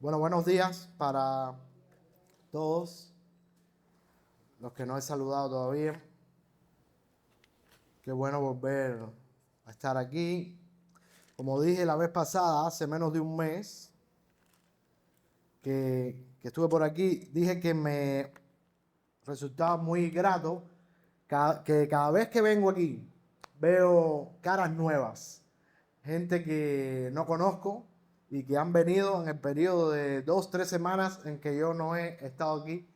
Bueno, buenos días para todos los que no he saludado todavía. Qué bueno volver a estar aquí. Como dije la vez pasada, hace menos de un mes que estuve por aquí, dije que me resultaba muy grato que cada vez que vengo aquí veo caras nuevas, gente que no conozco y que han venido en el periodo de 2, 3 semanas en que yo no he estado aquí,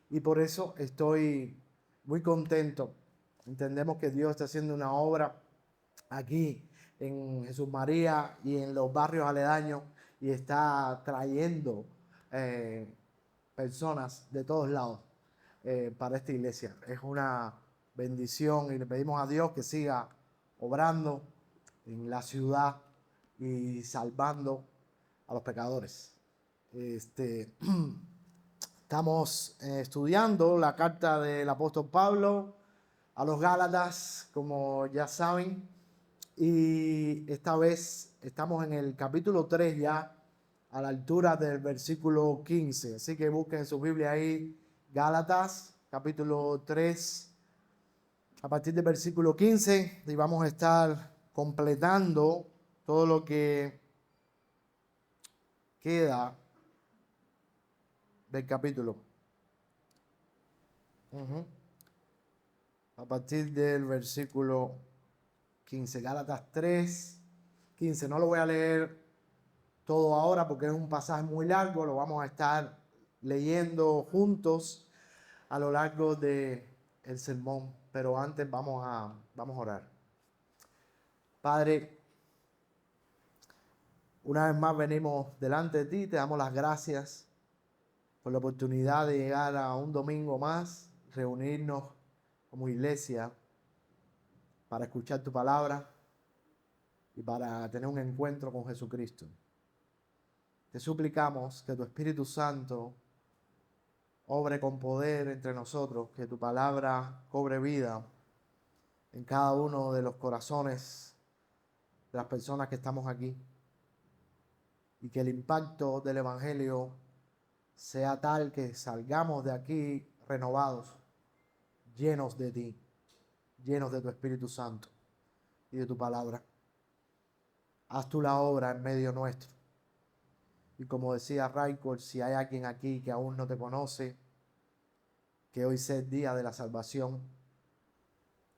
y por eso estoy muy contento. Entendemos que Dios está haciendo una obra aquí en Jesús María y en los barrios aledaños, y está trayendo eh, personas de todos lados para esta iglesia. Es una bendición y le pedimos a Dios que siga obrando en la ciudad y salvando a los pecadores. Estamos estudiando la carta del apóstol Pablo a los Gálatas, como ya saben, y esta vez estamos en el capítulo 3 ya, a la altura del versículo 15. Así que busquen en su Biblia ahí, Gálatas, capítulo 3, a partir del versículo 15, y vamos a estar completando todo lo que queda del capítulo. A partir del versículo 15, Gálatas 3, 15. No lo voy a leer todo ahora porque es un pasaje muy largo, lo vamos a estar leyendo juntos a lo largo del sermón, pero antes vamos a orar. Padre, una vez más venimos delante de ti, te damos las gracias por la oportunidad de llegar a un domingo más, reunirnos como iglesia para escuchar tu palabra y para tener un encuentro con Jesucristo. Te suplicamos que tu Espíritu Santo obre con poder entre nosotros, que tu palabra cobre vida en cada uno de los corazones de las personas que estamos aquí, y que el impacto del Evangelio sea tal que salgamos de aquí renovados, llenos de ti, llenos de tu Espíritu Santo y de tu palabra. Haz tú la obra en medio nuestro. Y como decía Raikol, si hay alguien aquí que aún no te conoce, que hoy sea el día de la salvación.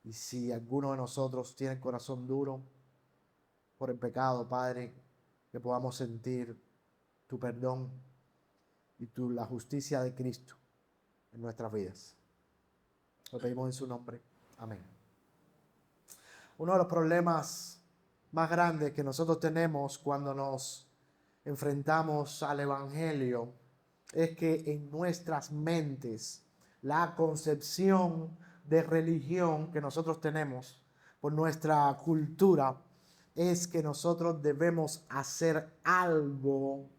Y si alguno de nosotros tiene el corazón duro por el pecado, Padre, que podamos sentir tu perdón y la justicia de Cristo en nuestras vidas. Lo pedimos en su nombre. Amén. Uno de los problemas más grandes que nosotros tenemos cuando nos enfrentamos al Evangelio es que en nuestras mentes la concepción de religión que nosotros tenemos por nuestra cultura es que nosotros debemos hacer algo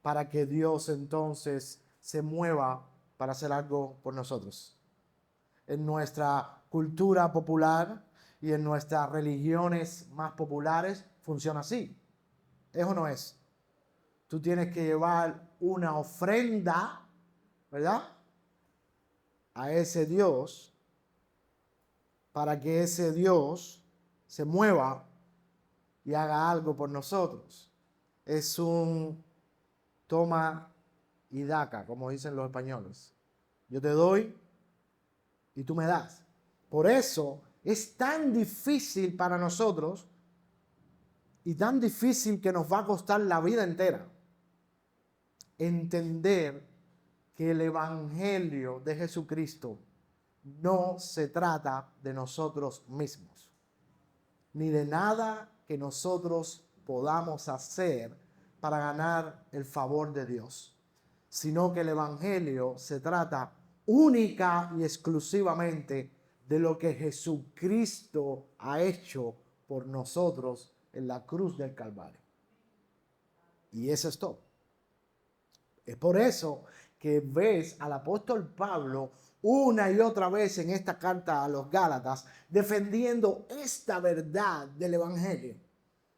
para que Dios entonces se mueva para hacer algo por nosotros. En nuestra cultura popular y en nuestras religiones más populares funciona así. ¿Es o no es? Tú tienes que llevar una ofrenda, ¿verdad?, a ese Dios para que ese Dios se mueva y haga algo por nosotros. Es un toma y daca, como dicen los españoles. Yo te doy y tú me das. Por eso es tan difícil para nosotros y tan difícil que nos va a costar la vida entera entender que el Evangelio de Jesucristo no se trata de nosotros mismos, ni de nada que nosotros podamos hacer para ganar el favor de Dios, sino que el Evangelio se trata única y exclusivamente de lo que Jesucristo ha hecho por nosotros en la cruz del Calvario. Y eso es todo. Es por eso que ves al apóstol Pablo una y otra vez en esta carta a los Gálatas defendiendo esta verdad del Evangelio,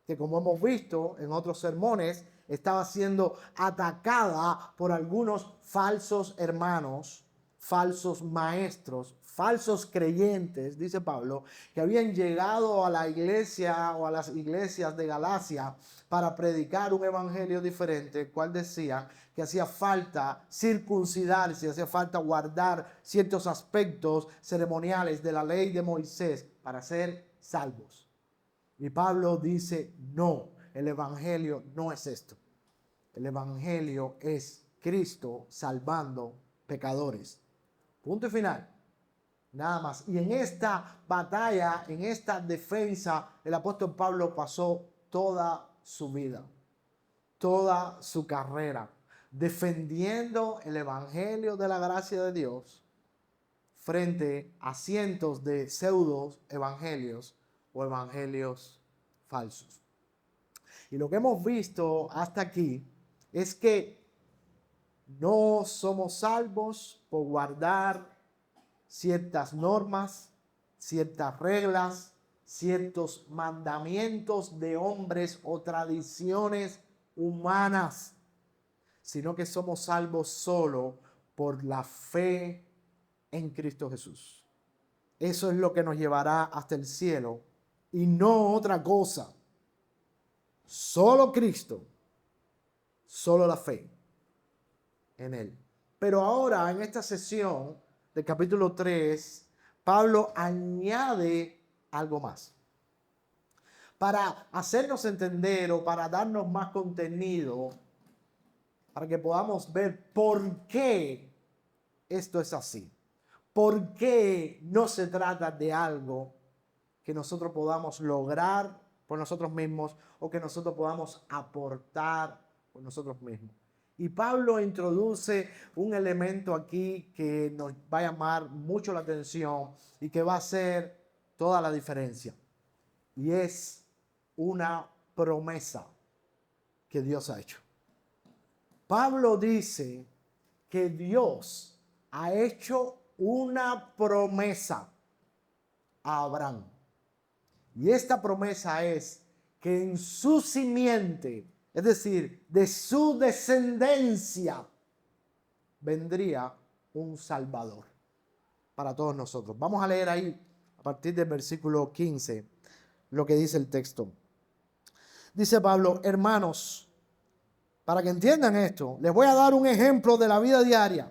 que como hemos visto en otros sermones, estaba siendo atacada por algunos falsos hermanos, falsos maestros, falsos creyentes, dice Pablo, que habían llegado a la iglesia o a las iglesias de Galacia para predicar un evangelio diferente, cual decía que hacía falta circuncidarse, hacía falta guardar ciertos aspectos ceremoniales de la ley de Moisés para ser salvos. Y Pablo dice, no, el evangelio no es esto. El evangelio es Cristo salvando pecadores. Punto y final. Nada más. Y en esta batalla, en esta defensa, el apóstol Pablo pasó toda su vida, toda su carrera, defendiendo el evangelio de la gracia de Dios frente a cientos de pseudo evangelios o evangelios falsos. Y lo que hemos visto hasta aquí es que no somos salvos por guardar ciertas normas, ciertas reglas, ciertos mandamientos de hombres o tradiciones humanas, sino que somos salvos solo por la fe en Cristo Jesús. Eso es lo que nos llevará hasta el cielo y no otra cosa. Solo Cristo, solo la fe en Él. Pero ahora en esta sesión del capítulo 3, Pablo añade algo más. Para hacernos entender o para darnos más contenido, para que podamos ver por qué esto es así. ¿Por qué no se trata de algo que nosotros podamos lograr por nosotros mismos o que nosotros podamos aportar por nosotros mismos? Y Pablo introduce un elemento aquí que nos va a llamar mucho la atención y que va a hacer toda la diferencia. Y es una promesa que Dios ha hecho. Pablo dice que Dios ha hecho una promesa a Abraham. Y esta promesa es que en su simiente, es decir, de su descendencia, vendría un Salvador para todos nosotros. Vamos a leer ahí, a partir del versículo 15, lo que dice el texto. Dice Pablo, hermanos, para que entiendan esto, les voy a dar un ejemplo de la vida diaria.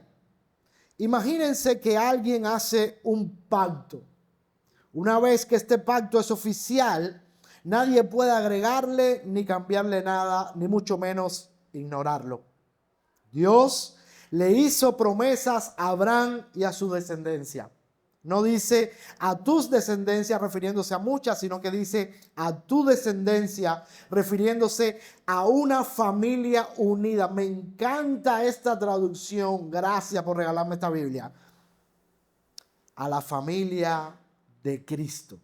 Imagínense que alguien hace un pacto. Una vez que este pacto es oficial, nadie puede agregarle ni cambiarle nada, ni mucho menos ignorarlo. Dios le hizo promesas a Abraham y a su descendencia. No dice a tus descendencias refiriéndose a muchas, sino que dice a tu descendencia refiriéndose a una familia unida. Me encanta esta traducción. Gracias por regalarme esta Biblia. A la familia de Cristo.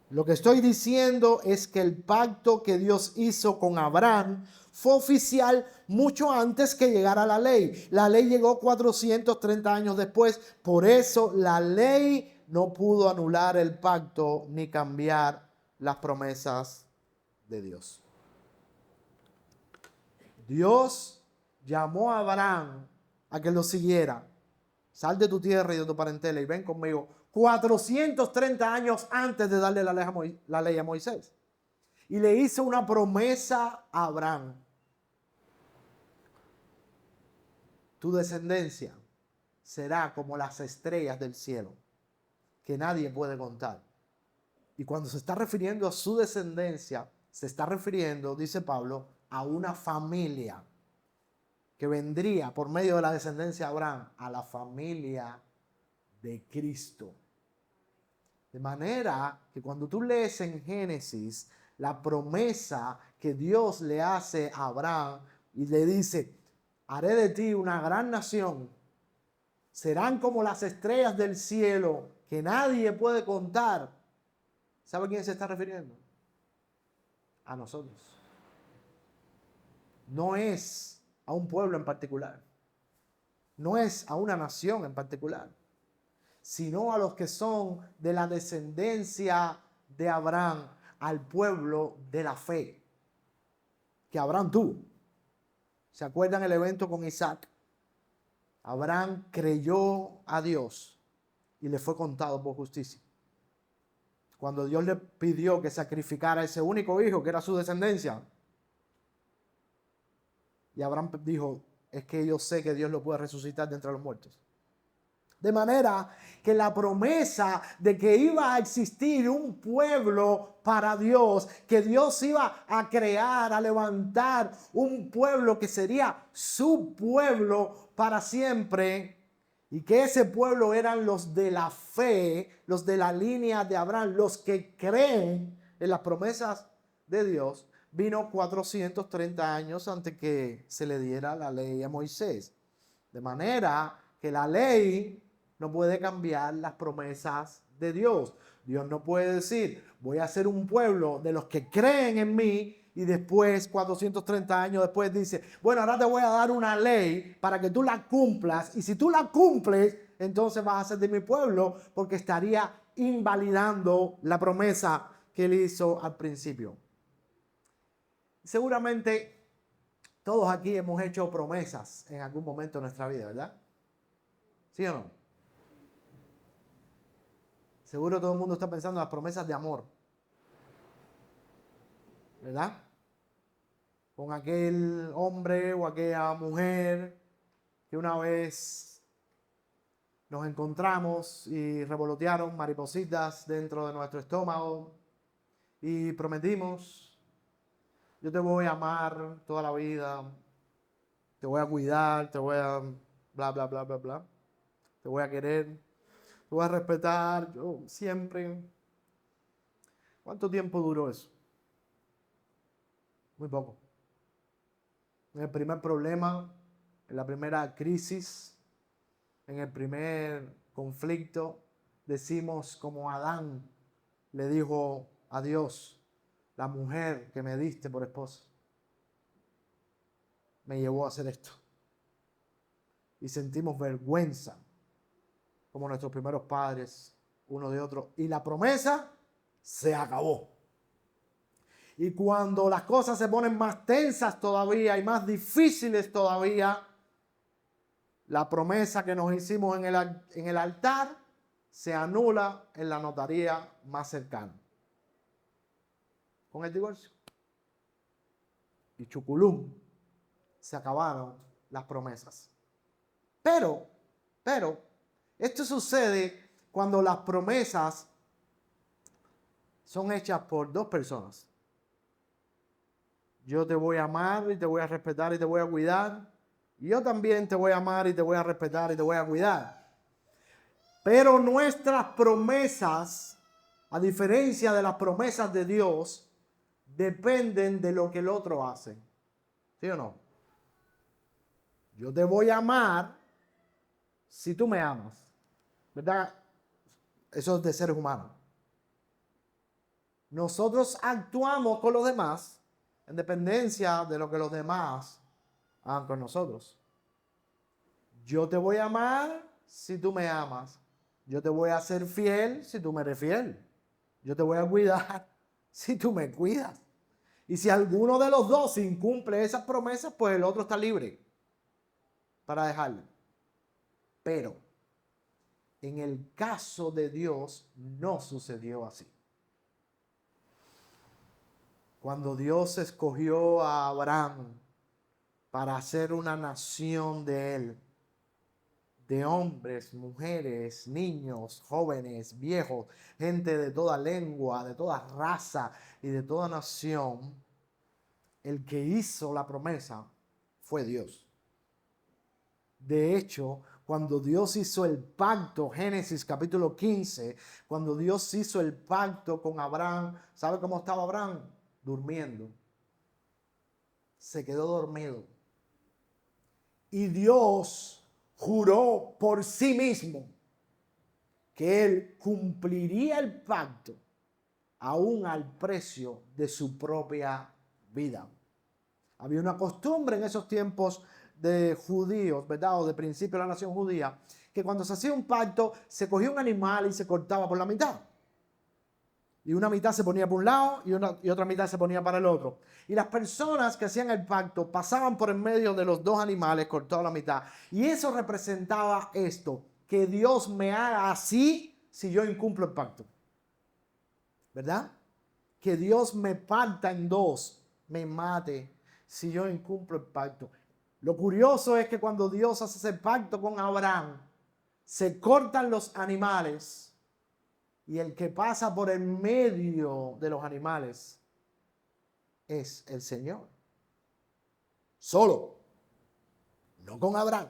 Lo que estoy diciendo es que el pacto que Dios hizo con Abraham fue oficial mucho antes que llegara la ley. La ley llegó 430 años después. Por eso la ley no pudo anular el pacto ni cambiar las promesas de Dios. Dios llamó a Abraham a que lo siguiera. Sal de tu tierra y de tu parentela y ven conmigo. 430 años antes de darle la ley a Moisés. Y le hizo una promesa a Abraham. Tu descendencia será como las estrellas del cielo, que nadie puede contar. Y cuando se está refiriendo a su descendencia, se está refiriendo, dice Pablo, a una familia que vendría por medio de la descendencia de Abraham a la familia de Cristo. De manera que cuando tú lees en Génesis la promesa que Dios le hace a Abraham y le dice, haré de ti una gran nación, serán como las estrellas del cielo que nadie puede contar. ¿Sabe a quién se está refiriendo? A nosotros. No es a un pueblo en particular, no es a una nación en particular, sino a los que son de la descendencia de Abraham, al pueblo de la fe. que Abraham tuvo. ¿Se acuerdan el evento con Isaac? Abraham creyó a Dios y le fue contado por justicia. Cuando Dios le pidió que sacrificara a ese único hijo que era su descendencia, y Abraham dijo, es que yo sé que Dios lo puede resucitar de entre los muertos. De manera que la promesa de que iba a existir un pueblo para Dios, que Dios iba a crear, a levantar un pueblo que sería su pueblo para siempre, y que ese pueblo eran los de la fe, los de la línea de Abraham, los que creen en las promesas de Dios, vino 430 años antes que se le diera la ley a Moisés. De manera que la ley no puede cambiar las promesas de Dios. Dios no puede decir, voy a hacer un pueblo de los que creen en mí, y después, 430 años después, dice, bueno, ahora te voy a dar una ley para que tú la cumplas, y si tú la cumples, entonces vas a ser de mi pueblo, porque estaría invalidando la promesa que él hizo al principio. Seguramente todos aquí hemos hecho promesas en algún momento de nuestra vida, ¿verdad? ¿Sí o no? Seguro todo el mundo está pensando en las promesas de amor, ¿verdad? Con aquel hombre o aquella mujer que una vez nos encontramos y revolotearon maripositas dentro de nuestro estómago y prometimos, yo te voy a amar toda la vida, te voy a cuidar, te voy a bla, bla, bla, bla, bla, te voy a querer, te voy a respetar, yo siempre. ¿Cuánto tiempo duró eso? Muy poco. En el primer problema, en la primera crisis, en el primer conflicto, decimos como Adán le dijo a Dios, la mujer que me diste por esposa me llevó a hacer esto. Y sentimos vergüenza, como nuestros primeros padres, uno de otro. Y la promesa se acabó. Y cuando las cosas se ponen más tensas todavía y más difíciles todavía, la promesa que nos hicimos en el altar se anula en la notaría más cercana. Con el divorcio. Y chuculum, se acabaron las promesas. Pero, esto sucede cuando las promesas son hechas por dos personas. Yo te voy a amar y te voy a respetar y te voy a cuidar. Y yo también te voy a amar y te voy a respetar y te voy a cuidar. Pero nuestras promesas, a diferencia de las promesas de Dios, dependen de lo que el otro hace. ¿Sí o no? Yo te voy a amar si tú me amas. ¿Verdad? Eso es de seres humanos. Nosotros actuamos con los demás en dependencia de lo que los demás hagan con nosotros. Yo te voy a amar si tú me amas. Yo te voy a ser fiel si tú me eres fiel. Yo te voy a cuidar si tú me cuidas. Y si alguno de los dos incumple esas promesas, pues el otro está libre para dejarlo. Pero en el caso de Dios no sucedió así. Cuando Dios escogió a Abraham para hacer una nación de él, de hombres, mujeres, niños, jóvenes, viejos, gente de toda lengua, de toda raza y de toda nación, el que hizo la promesa fue Dios. De hecho, cuando Dios hizo el pacto, Génesis capítulo 15, cuando Dios hizo el pacto con Abraham, ¿sabe cómo estaba Abraham? Durmiendo. Se quedó dormido. Y Dios juró por sí mismo que él cumpliría el pacto aún al precio de su propia vida. Había una costumbre en esos tiempos de judíos, ¿verdad? O de principio de la nación judía, que cuando se hacía un pacto se cogía un animal y se cortaba por la mitad. Y una mitad se ponía por un lado y otra mitad se ponía para el otro. Y las personas que hacían el pacto pasaban por en medio de los dos animales cortados a la mitad. Y eso representaba esto, que Dios me haga así si yo incumplo el pacto. ¿Verdad? Que Dios me parta en dos, me mate si yo incumplo el pacto. Lo curioso es que cuando Dios hace ese pacto con Abraham, se cortan los animales. Y el que pasa por el medio de los animales es el Señor. Solo. No con Abraham.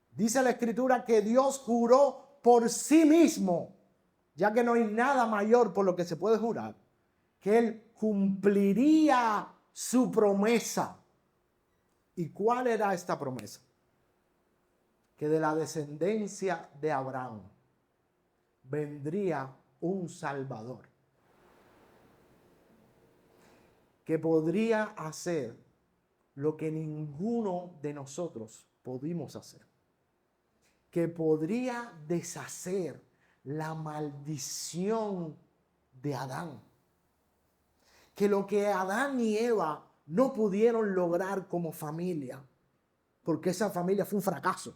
Dice la Escritura que Dios juró por sí mismo, ya que no hay nada mayor por lo que se puede jurar, que Él cumpliría su promesa. ¿Y cuál era esta promesa? Que de la descendencia de Abraham vendría un Salvador que podría hacer lo que ninguno de nosotros pudimos hacer, que podría deshacer la maldición de Adán, que lo que Adán y Eva no pudieron lograr como familia, porque esa familia fue un fracaso,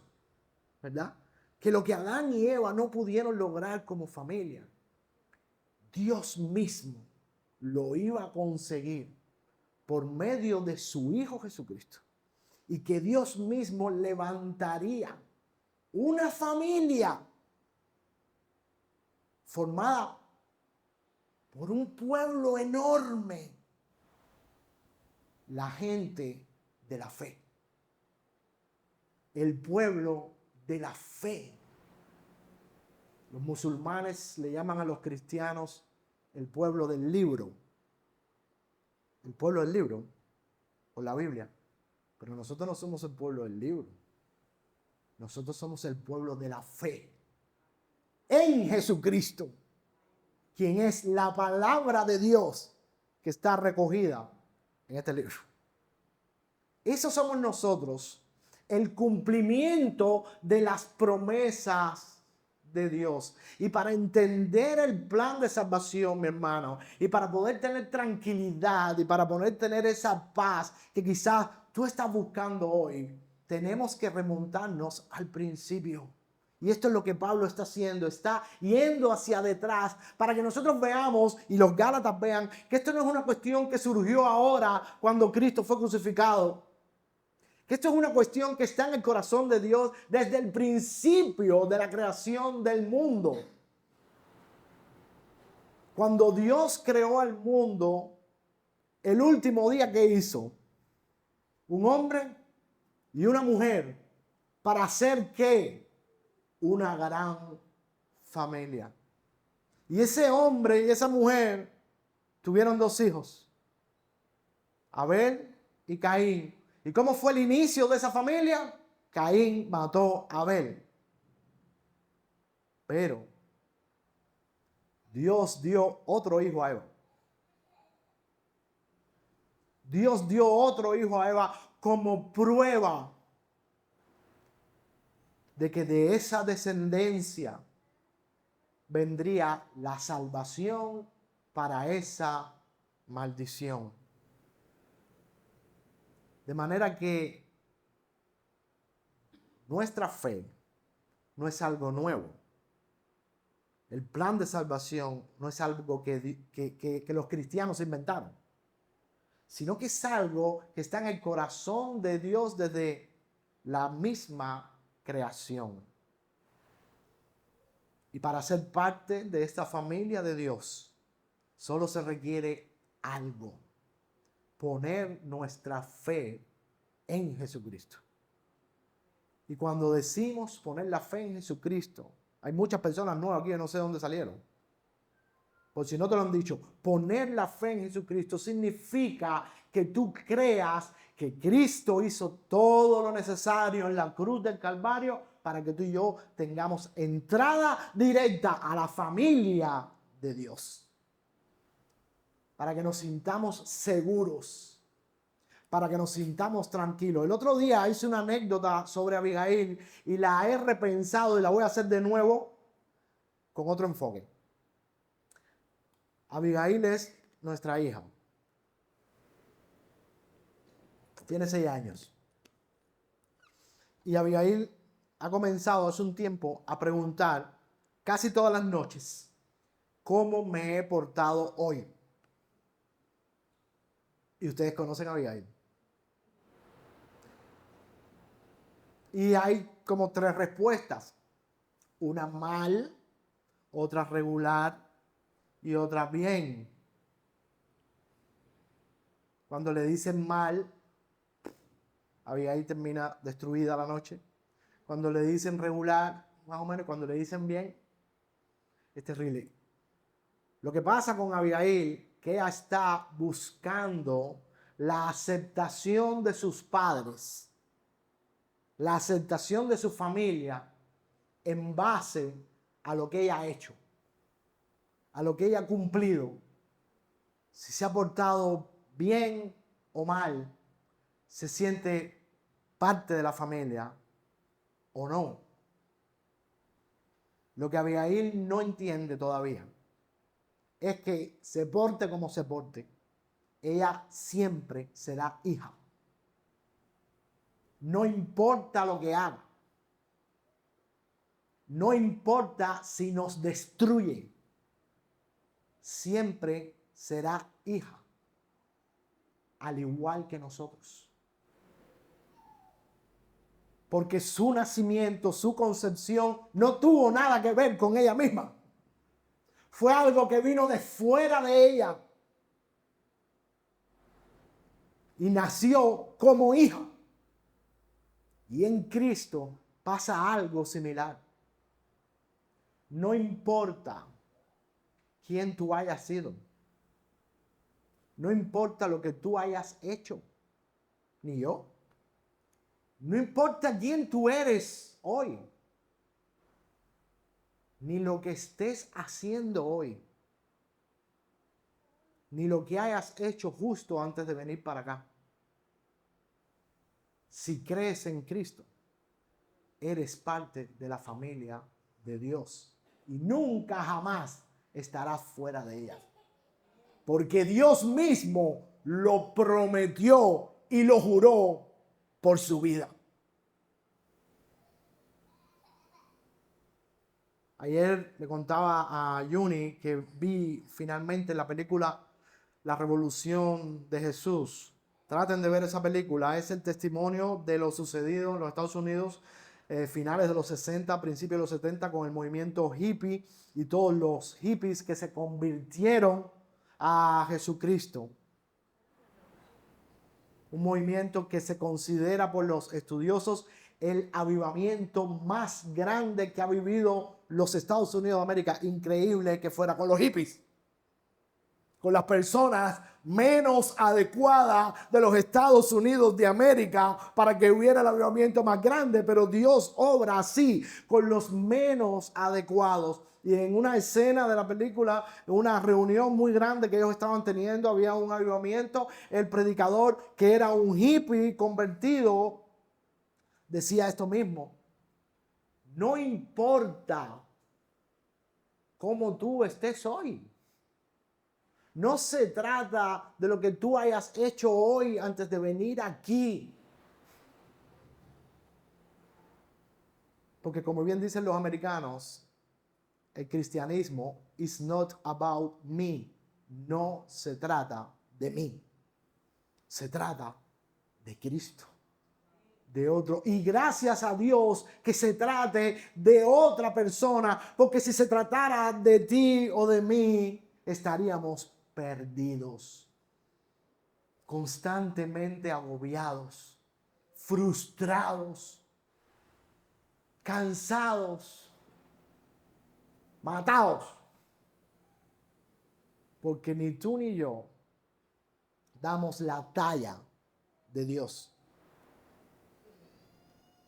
¿verdad? Que lo que Adán y Eva no pudieron lograr como familia, Dios mismo lo iba a conseguir por medio de su Hijo Jesucristo. Y que Dios mismo levantaría una familia formada por un pueblo enorme, la gente de la fe. El pueblo de la fe. Los musulmanes le llaman a los cristianos el pueblo del libro. El pueblo del libro, o la Biblia. Pero nosotros no somos el pueblo del libro. Nosotros somos el pueblo de la fe. En Jesucristo, quien es la palabra de Dios que está recogida en este libro. Eso somos nosotros, el cumplimiento de las promesas de Dios. Y para entender el plan de salvación, mi hermano, y para poder tener tranquilidad y para poder tener esa paz que quizás tú estás buscando hoy, tenemos que remontarnos al principio. Y esto es lo que Pablo está haciendo, está yendo hacia detrás para que nosotros veamos y los Gálatas vean que esto no es una cuestión que surgió ahora cuando Cristo fue crucificado. Que esto es una cuestión que está en el corazón de Dios desde el principio de la creación del mundo. Cuando Dios creó al mundo, el último día que hizo, un hombre y una mujer, para hacer ¿qué? Una gran familia. Y ese hombre y esa mujer tuvieron dos hijos, Abel y Caín. ¿Y cómo fue el inicio de esa familia? Caín mató a Abel. Pero Dios dio otro hijo a Eva. Dios dio otro hijo a Eva como prueba de que de esa descendencia vendría la salvación para esa maldición. De manera que nuestra fe no es algo nuevo. El plan de salvación no es algo que los cristianos inventaron, sino que es algo que está en el corazón de Dios desde la misma creación. Y para ser parte de esta familia de Dios, solo se requiere algo: poner nuestra fe en Jesucristo. Y cuando decimos poner la fe en Jesucristo, hay muchas personas nuevas aquí, yo no sé de dónde salieron. Por si no te lo han dicho, poner la fe en Jesucristo significa que tú creas que Cristo hizo todo lo necesario en la cruz del Calvario para que tú y yo tengamos entrada directa a la familia de Dios. Para que nos sintamos seguros, para que nos sintamos tranquilos. El otro día hice una anécdota sobre Abigail y la he repensado y la voy a hacer de nuevo con otro enfoque. Abigail es nuestra hija. Tiene 6 años. Y Abigail ha comenzado hace un tiempo a preguntar casi todas las noches cómo me he portado hoy. Y ustedes conocen a Abigail. Y hay como 3 respuestas. Una mal, otra regular y otra bien. Cuando le dicen mal, Abigail termina destruida la noche. Cuando le dicen regular, más o menos, cuando le dicen bien, es terrible. Lo que pasa con Abigail, que ella está buscando la aceptación de sus padres, la aceptación de su familia en base a lo que ella ha hecho, a lo que ella ha cumplido. Si se ha portado bien o mal, se siente parte de la familia o no. Lo que Abigail no entiende todavía es que se porte como se porte, ella siempre será hija. No importa lo que haga. No importa si nos destruye. Siempre será hija. Al igual que nosotros. Porque su nacimiento, su concepción, no tuvo nada que ver con ella misma. Fue algo que vino de fuera de ella. Y nació como hija. Y en Cristo pasa algo similar. No importa quién tú hayas sido. No importa lo que tú hayas hecho. Ni yo. No importa quién tú eres hoy. Ni lo que estés haciendo hoy. Ni lo que hayas hecho justo antes de venir para acá. Si crees en Cristo, eres parte de la familia de Dios. Y nunca jamás estarás fuera de ella. Porque Dios mismo lo prometió y lo juró por su vida. Ayer le contaba a Yuni que vi finalmente la película La Revolución de Jesús. Traten de ver esa película. Es el testimonio de lo sucedido en los Estados Unidos, finales de los 60, principios de los 70, con el movimiento hippie y todos los hippies que se convirtieron a Jesucristo. Un movimiento que se considera por los estudiosos el avivamiento más grande que ha vivido los Estados Unidos de América. Increíble que fuera con los hippies, con las personas menos adecuadas de los Estados Unidos de América para que hubiera el avivamiento más grande, pero Dios obra así, con los menos adecuados. Y en una escena de la película, en una reunión muy grande que ellos estaban teniendo, había un avivamiento. El predicador, que era un hippie convertido, decía esto mismo: no importa cómo tú estés hoy. No se trata de lo que tú hayas hecho hoy antes de venir aquí. Porque como bien dicen los americanos, el cristianismo is not about me. No se trata de mí. Se trata de Cristo, de otro. Y gracias a Dios que se trate de otra persona, porque si se tratara de ti o de mí, estaríamos perdidos, constantemente agobiados, frustrados, cansados, matados, porque ni tú ni yo damos la talla de Dios.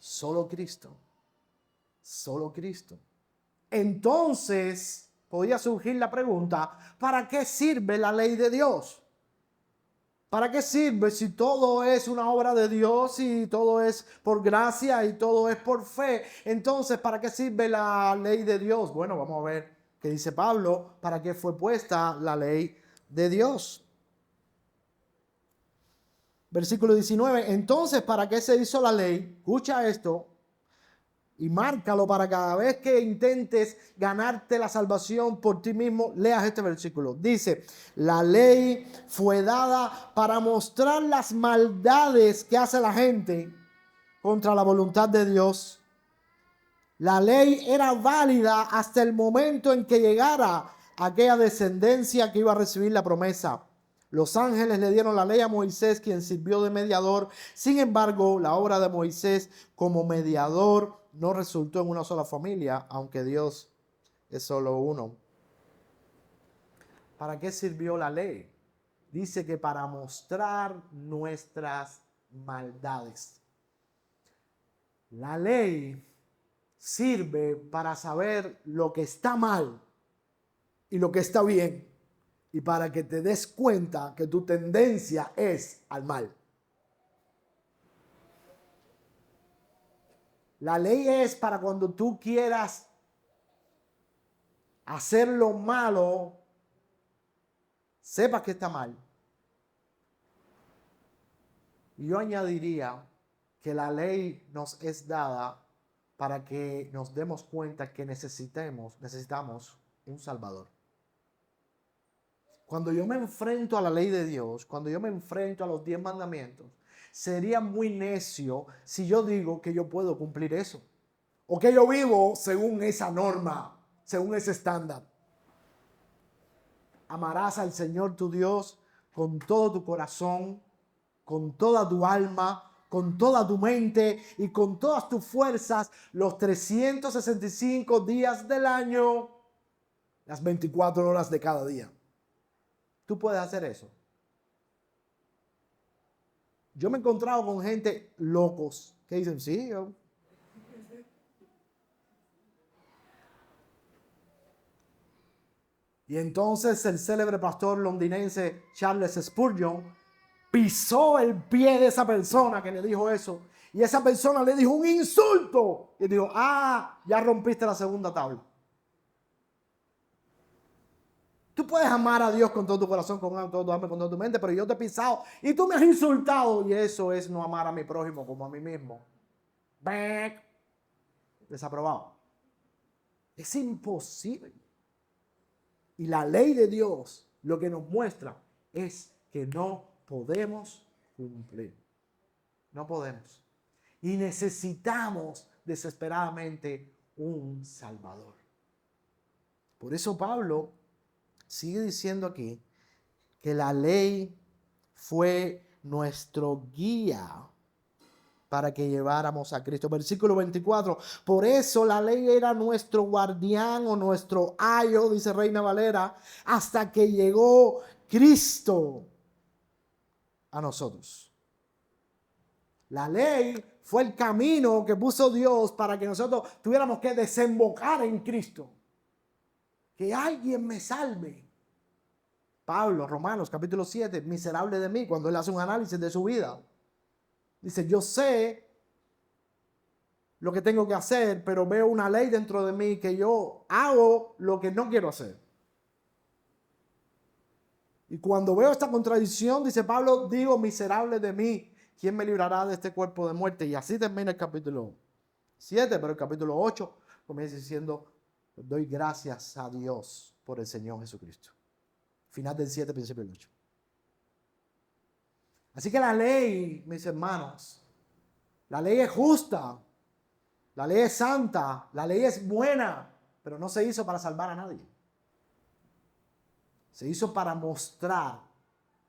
Solo Cristo. Solo Cristo. Entonces, podría surgir la pregunta: ¿para qué sirve la ley de Dios? ¿Para qué sirve si todo es una obra de Dios y todo es por gracia y todo es por fe? Entonces, ¿para qué sirve la ley de Dios? Bueno, vamos a ver que dice Pablo, para qué fue puesta la ley de Dios. Versículo 19, entonces, ¿para qué se hizo la ley? Escucha esto y márcalo para cada vez que intentes ganarte la salvación por ti mismo, leas este versículo. Dice, la ley fue dada para mostrar las maldades que hace la gente contra la voluntad de Dios. La ley era válida hasta el momento en que llegara aquella descendencia que iba a recibir la promesa. Los ángeles le dieron la ley a Moisés, quien sirvió de mediador. Sin embargo, la obra de Moisés como mediador no resultó en una sola familia, aunque Dios es solo uno. ¿Para qué sirvió la ley? Dice que para mostrar nuestras maldades. La ley sirve para saber lo que está mal y lo que está bien, y para que te des cuenta que tu tendencia es al mal. La ley es para cuando tú quieras hacer lo malo, sepas que está mal. Y yo añadiría que la ley nos es dada para que nos demos cuenta que necesitamos un Salvador. Cuando yo me enfrento a la ley de Dios, cuando yo me enfrento a los 10 mandamientos, sería muy necio si yo digo que yo puedo cumplir eso, o que yo vivo según esa norma, según ese estándar. Amarás al Señor tu Dios con todo tu corazón, con toda tu alma, con toda tu mente y con todas tus fuerzas los 365 días del año, las 24 horas de cada día. Tú puedes hacer eso. Yo me he encontrado con gente locos que dicen, sí, yo. Y entonces el célebre pastor londinense Charles Spurgeon pisó el pie de esa persona que le dijo eso. Y esa persona le dijo un insulto. Y dijo, ya rompiste la segunda tabla. Tú puedes amar a Dios con todo tu corazón, con todo tu alma, con toda tu mente, pero yo te he pisado y tú me has insultado. Y eso es no amar a mi prójimo como a mí mismo. Back. Desaprobado. Es imposible. Y la ley de Dios lo que nos muestra es que no podemos cumplir. No podemos. Y necesitamos desesperadamente un Salvador. Por eso Pablo sigue diciendo aquí que la ley fue nuestro guía para que lleváramos a Cristo. Versículo 24. Por eso la ley era nuestro guardián o nuestro ayo, dice Reina Valera, hasta que llegó Cristo a nosotros. La ley fue el camino que puso Dios para que nosotros tuviéramos que desembocar en Cristo. Que alguien me salve. Pablo, Romanos capítulo 7, miserable de mí, cuando él hace un análisis de su vida. Dice, yo sé lo que tengo que hacer, pero veo una ley dentro de mí que yo hago lo que no quiero hacer. Y cuando veo esta contradicción, dice Pablo, digo, miserable de mí, ¿quién me librará de este cuerpo de muerte? Y así termina el capítulo 7, pero el capítulo 8 comienza diciendo, doy gracias a Dios por el Señor Jesucristo. Final del 7, principio del 8. Así que la ley, mis hermanos, la ley es justa, la ley es santa, la ley es buena, pero no se hizo para salvar a nadie. Se hizo para mostrar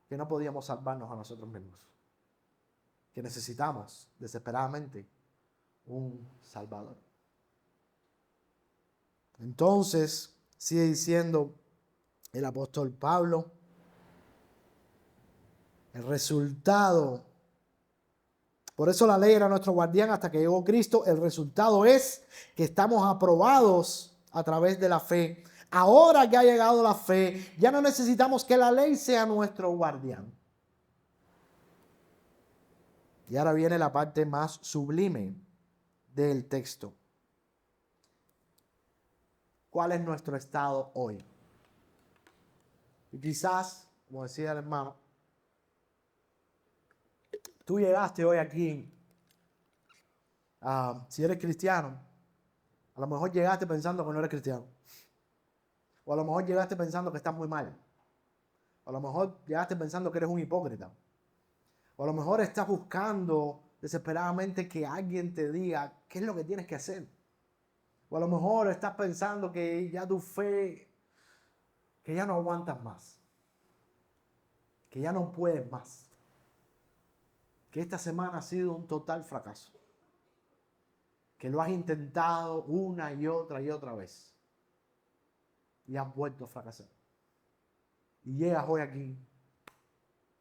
que no podíamos salvarnos a nosotros mismos, que necesitamos desesperadamente un Salvador. Entonces, sigue diciendo el apóstol Pablo, el resultado. Por eso la ley era nuestro guardián hasta que llegó Cristo. El resultado es que estamos aprobados a través de la fe. Ahora que ha llegado la fe, ya no necesitamos que la ley sea nuestro guardián. Y ahora viene la parte más sublime del texto. ¿Cuál es nuestro estado hoy? Y quizás, como decía el hermano, tú llegaste hoy aquí, si eres cristiano, a lo mejor llegaste pensando que no eres cristiano. O a lo mejor llegaste pensando que estás muy mal. O a lo mejor llegaste pensando que eres un hipócrita. O a lo mejor estás buscando desesperadamente que alguien te diga qué es lo que tienes que hacer. O a lo mejor estás pensando que ya tu fe, que ya no aguantas más. Que ya no puedes más. Que esta semana ha sido un total fracaso. Que lo has intentado una y otra vez. Y has vuelto a fracasar. Y llegas hoy aquí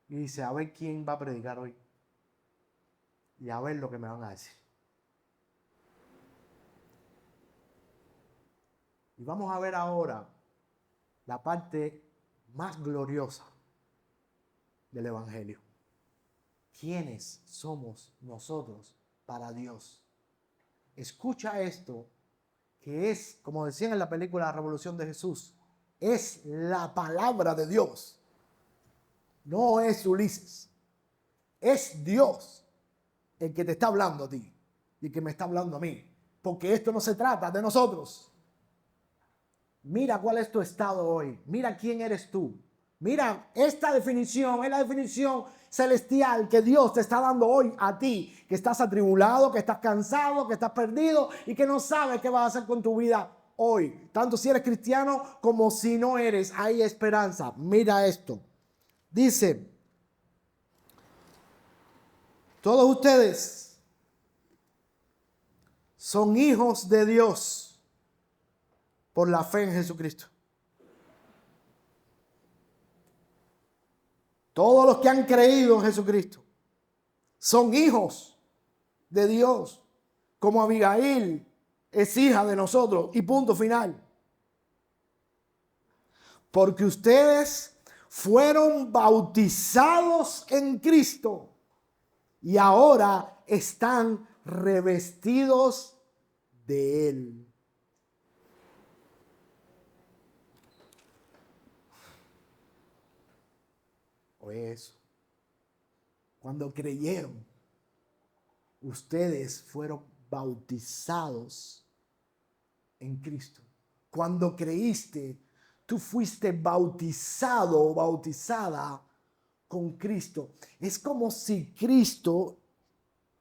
y dices, a ver quién va a predicar hoy. Y a ver lo que me van a decir. Y vamos a ver ahora la parte más gloriosa del Evangelio. ¿Quiénes somos nosotros para Dios? Escucha esto, que es, como decían en la película La Revolución de Jesús, es la palabra de Dios. No es Ulises. Es Dios el que te está hablando a ti y que me está hablando a mí. Porque esto no se trata de nosotros. Mira cuál es tu estado hoy. Mira quién eres tú. Mira, esta definición es la definición celestial que Dios te está dando hoy a ti, que estás atribulado, que estás cansado, que estás perdido y que no sabes qué vas a hacer con tu vida hoy. Tanto si eres cristiano como si no eres, hay esperanza. Mira esto. Dice, todos ustedes son hijos de Dios por la fe en Jesucristo. Todos los que han creído en Jesucristo son hijos de Dios, como Abigail es hija de nosotros. Y punto final. Porque ustedes fueron bautizados en Cristo y ahora están revestidos de Él. Oye eso. Cuando creyeron, ustedes fueron bautizados en Cristo. Cuando creíste, tú fuiste bautizado o bautizada con Cristo. Es como si Cristo,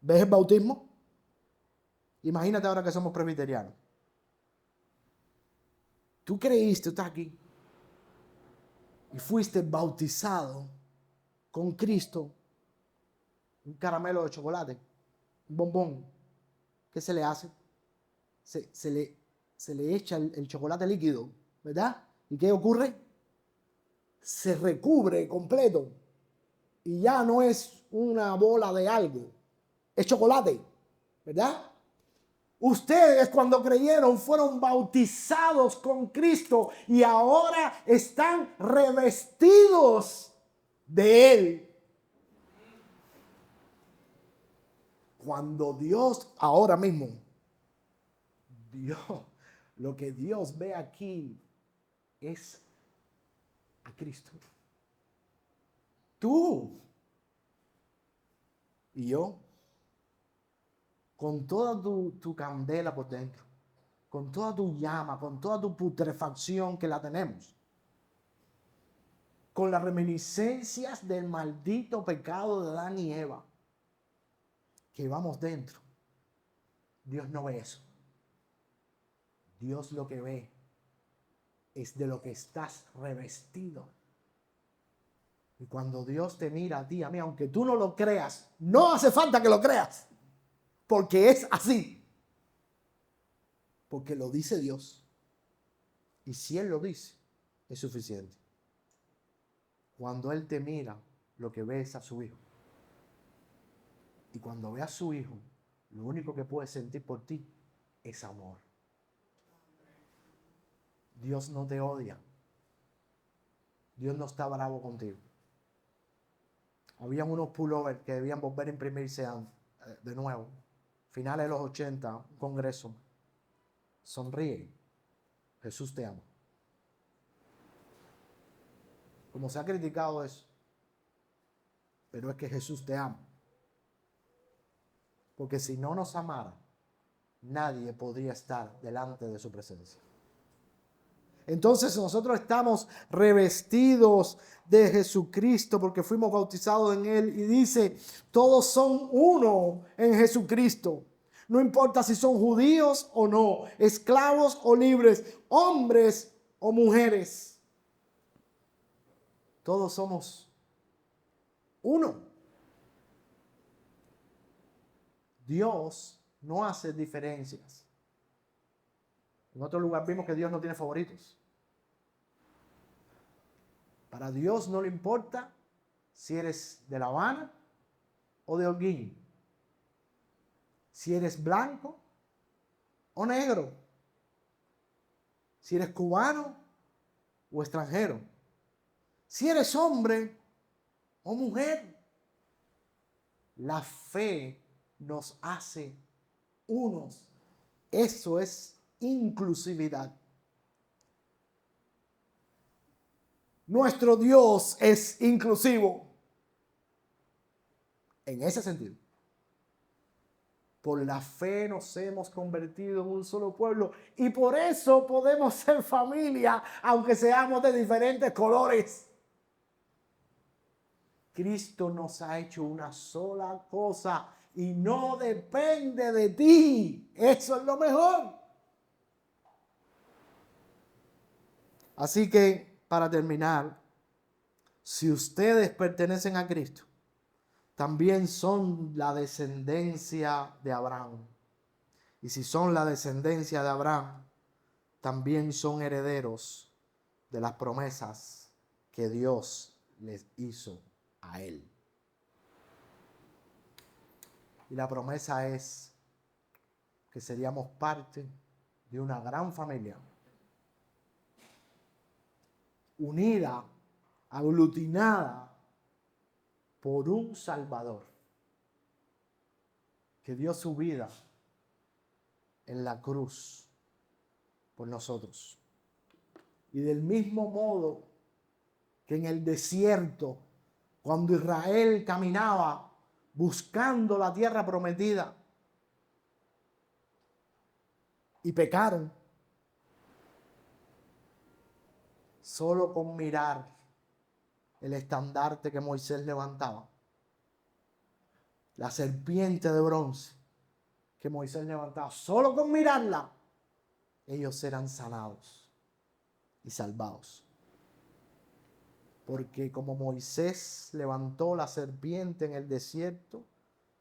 ¿ves el bautismo? Imagínate ahora que somos presbiterianos. Tú creíste, tú estás aquí y fuiste bautizado con Cristo. Un caramelo de chocolate, un bombón. ¿Qué se le hace? Se le echa el chocolate líquido, ¿verdad? ¿Y qué ocurre? Se recubre completo y ya no es una bola de algo, es chocolate, ¿verdad? Ustedes cuando creyeron fueron bautizados con Cristo y ahora están revestidos de Él. Cuando Dios, ahora mismo, Dios, lo que Dios ve aquí es a Cristo. Tú y yo, con toda tu candela por dentro, con toda tu llama, con toda tu putrefacción que la tenemos, con las reminiscencias del maldito pecado de Adán y Eva, que vamos dentro. Dios no ve eso. Dios lo que ve es de lo que estás revestido. Y cuando Dios te mira a ti, a mí, aunque tú no lo creas, no hace falta que lo creas, porque es así. Porque lo dice Dios. Y si Él lo dice, es suficiente. Cuando Él te mira, lo que ve es a su hijo. Y cuando ve a su hijo, lo único que puede sentir por ti es amor. Dios no te odia. Dios no está bravo contigo. Habían unos pullovers que debían volver a imprimirse de nuevo. Finales de los 80, un congreso. Sonríe. Jesús te ama. Como se ha criticado eso, pero es que Jesús te ama. Porque si no nos amara, nadie podría estar delante de su presencia. Entonces nosotros estamos revestidos de Jesucristo porque fuimos bautizados en Él. Y dice, todos son uno en Jesucristo. No importa si son judíos o no, esclavos o libres, hombres o mujeres. Todos somos uno. Dios no hace diferencias. En otro lugar vimos que Dios no tiene favoritos. Para Dios no le importa si eres de La Habana o de Holguín, si eres blanco o negro, si eres cubano o extranjero, si eres hombre o mujer. La fe nos hace unos. Eso es inclusividad. Nuestro Dios es inclusivo. En ese sentido. Por la fe nos hemos convertido en un solo pueblo y por eso podemos ser familia, aunque seamos de diferentes colores. Cristo nos ha hecho una sola cosa y no depende de ti. Eso es lo mejor. Así que, para terminar, si ustedes pertenecen a Cristo, también son la descendencia de Abraham. Y si son la descendencia de Abraham, también son herederos de las promesas que Dios les hizo a él. Y la promesa es que seríamos parte de una gran familia, unida, aglutinada por un Salvador que dio su vida en la cruz por nosotros. Y del mismo modo que en el desierto, cuando Israel caminaba buscando la tierra prometida y pecaron, solo con mirar el estandarte que Moisés levantaba, la serpiente de bronce que Moisés levantaba, solo con mirarla, ellos eran sanados y salvados. Porque como Moisés levantó la serpiente en el desierto,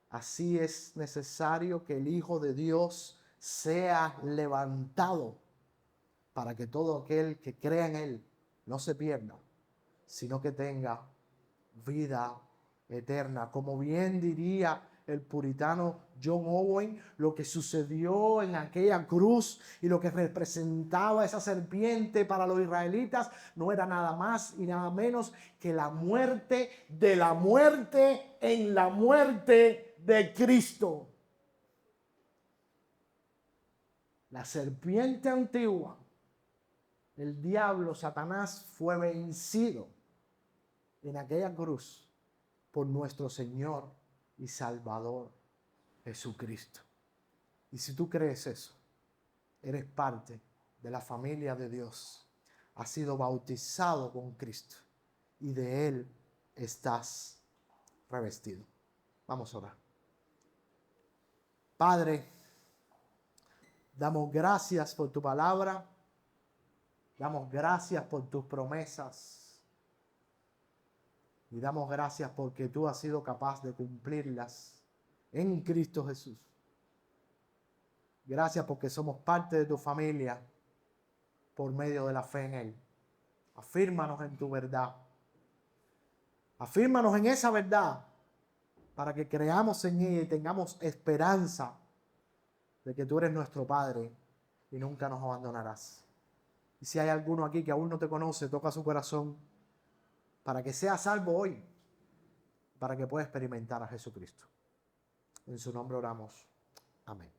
así es necesario que el Hijo de Dios sea levantado para que todo aquel que crea en Él no se pierda, sino que tenga vida eterna. Como bien diría el puritano John Owen, lo que sucedió en aquella cruz y lo que representaba esa serpiente para los israelitas no era nada más y nada menos que la muerte de la muerte en la muerte de Cristo. La serpiente antigua, el diablo, Satanás, fue vencido en aquella cruz por nuestro Señor y Salvador Jesucristo. Y si tú crees eso, eres parte de la familia de Dios. Has sido bautizado con Cristo y de Él estás revestido. Vamos a orar. Padre, damos gracias por tu palabra. Damos gracias por tus promesas. Y damos gracias porque tú has sido capaz de cumplirlas en Cristo Jesús. Gracias porque somos parte de tu familia por medio de la fe en Él. Afírmanos en tu verdad. Afírmanos en esa verdad para que creamos en ella y tengamos esperanza de que tú eres nuestro Padre y nunca nos abandonarás. Y si hay alguno aquí que aún no te conoce, toca su corazón para que sea salvo hoy, para que pueda experimentar a Jesucristo. En su nombre oramos. Amén.